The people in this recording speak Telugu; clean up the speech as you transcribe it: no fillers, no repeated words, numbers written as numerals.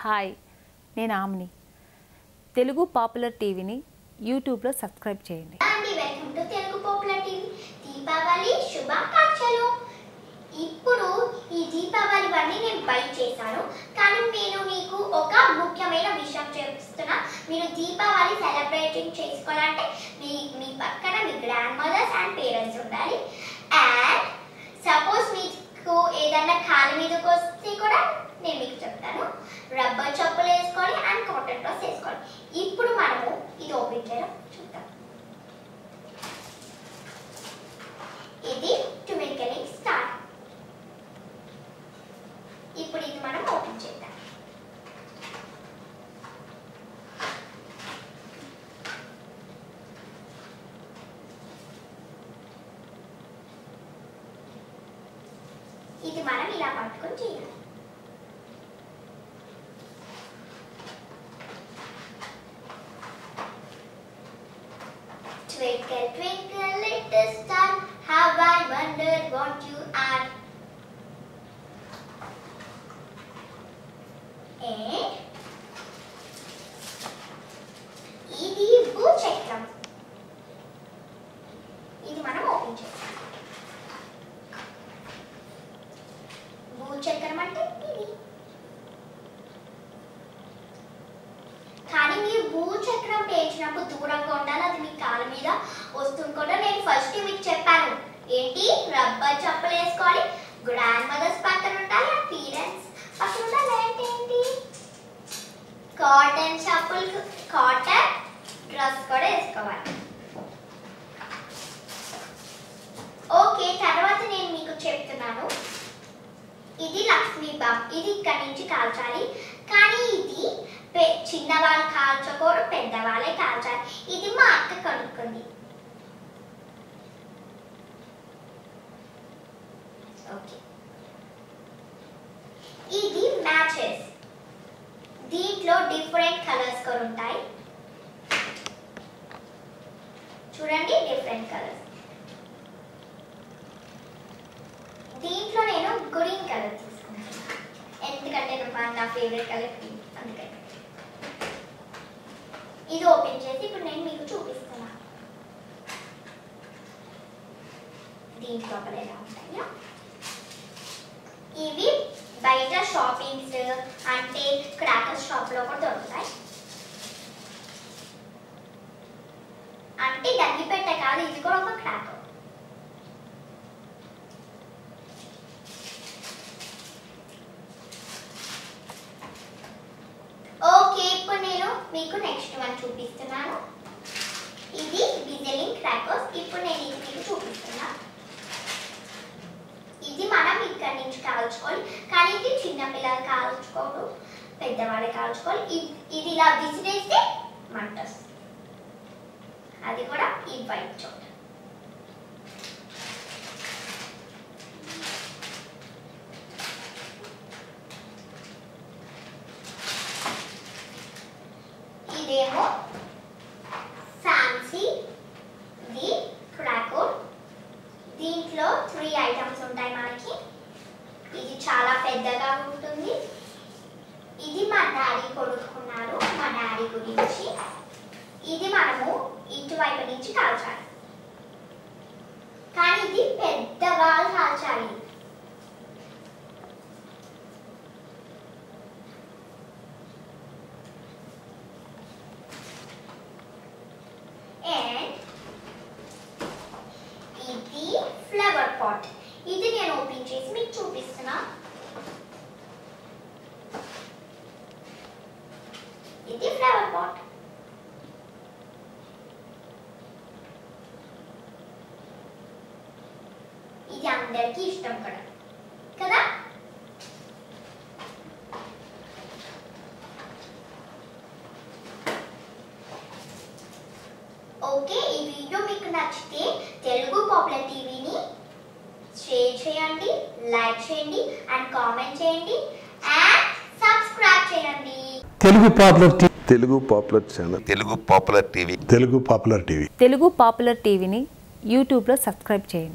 హాయ్, నేను ఆమ్ని. తెలుగు పాపులర్ టీవీని యూట్యూబ్లో సబ్స్క్రైబ్ చేయండి. Welcome to Telugu popular TV. Deepavali శుభాకాంక్షలు. ఇప్పుడు ఈ దీపావళి వన్నీ నేను బయట చేశాను, కానీ నేను మీకు ఒక ముఖ్యమైన విషయం చెప్తున్నా. మీరు దీపావళి సెలబ్రేటింగ్ చేసుకోవాలంటే మీ పక్కన మీ గ్రాండ్ మదర్స్ అండ్ పేరెంట్స్ ఉండాలి. అండ్ సపోజ్ మీకు ఏదన్నా కాలు మీదకి వస్తే కూడా నేను మీకు చెప్తాను. రబ్బర్ చెప్పులు వేసుకోవాలి అండ్ కాటన్ డ్రెస్ వేసుకోవాలి. ఇప్పుడు మనము ఇది ఓపెన్ చేయడం చూద్దాం. ఇది ట్వింకిలింగ్ స్టార్. ఇప్పుడు ఇది మనం ఓపెన్ చేద్దాం. ఇది మనం ఇలా పట్టుకొని చేయాలి. Twinkle, twinkle, little star, how I wonder what you are. And ఇది భూచక్రం. ఇది మనం ఓపెన్ చేస్తాం. భూచక్రం అంటే ఇది. కానీ మీరు భూచక్రం పేర్చినప్పుడు దూరంగా ఉండాలి, అది మీ కాళ్ళ మీద వస్తుంది కూడా. నేను ఫస్ట్ మీకు చెప్పాను ఏంటి, రబ్బర్ చెప్పులు వేసుకోవాలి, గ్రాండ్ మదర్స్ పక్కన ఉండాలి, పేరెంట్స్ పక్కన ఉండాలి. ఏంటి కాటన్ చెప్పులు, కాటన్ డ్రెస్ కూడా వేసుకోవాలి. ఓకే, తర్వాత నేను మీకు చెప్తున్నాను. ఇది లక్ష్మీ బాంబ్. ఇది ఇక్కడ నుంచి కాల్చాలి, కానీ ఇది చిన్నవాళ్ళు కాల్చకూడదు, పెద్దవాళ్ళే కాల్చాలి. ఇది మా అక్క కనుక్కుంది. ఓకే, ఇది మ్యాచెస్. దీంట్లో డిఫరెంట్ కలర్స్ కూడా ఉంటాయి. చూడండి, డిఫరెంట్ కలర్స్. దీంట్లో నేను గ్రీన్ కలర్ తీసుకున్నాను, ఎందుకంటే నా ఫేవరెట్ కలర్ గ్రీన్, అందుకని. ఇది ఓపెన్ చేసి ఇప్పుడు నేను మీకు చూపిస్తున్నా దీంట్లో ఎలా ఉంటాయో. ఇవి బయట షాపింగ్స్ అంటే క్రాకర్స్ షాప్ లో కూడా దొరుకుతాయి. అంటే దగ్గిపెట్ట కాదు, ఇది కూడా ఒక క్రాకర్. ఓకే, ఇప్పుడు నేను మీకు నెక్స్ట్ వన్ చూపిస్తున్నాను. ఇది విజిలింగ్ క్రాకర్స్. ఇప్పుడు నేను ఇది మీకు చూపిస్తున్నా. ఇది మనం ఇక్కడ నుంచి కాల్చుకోవాలి, కానీ ఇది చిన్నపిల్లలు కాల్చుకోడు, పెద్దవాళ్ళు కాల్చుకోవాలి. ఇది ఇలా విసిరేస్తే మంట వస్తుంది, అది కూడా ఈ వైట్ చోట. ఇదేమో ఫ్యాన్సీ ది క్రాకర్. దీంట్లో 3 ఐటమ్స్ ఉంటాయి మనకి. ఇది చాలా పెద్దగా ఉంటుంది. ఇది మా డాడీ కొనుక్కున్నారు, మా డాడీ గురించి. ఇది మనము ఇటువైపు నుంచి కాల్చాలి, కానీ ఇది పెద్దవాళ్ళు కాల్చాలి. ఇది ఫ్లవర్ పాట్. ఇది నేను ఓపెన్ చేసి మీకు చూపిస్తున్నా. ఇది ఫ్లవర్ పాట్. ఇది అందరికీ ఇష్టం కూడా కదా. ఓకే, ఈ వీడియో మీకు నచ్చితే తెలుగు పాపులర్ టీవీని షేర్ చేయండి, లైక్ చేయండి అండ్ కామెంట్ చేయండి అండ్ సబ్స్క్రైబ్ చేయండి. Telugu popular TV, Telugu popular channel, Telugu popular TV, Telugu popular టీవీని యూట్యూబ్లో సబ్స్క్రైబ్ చేయండి.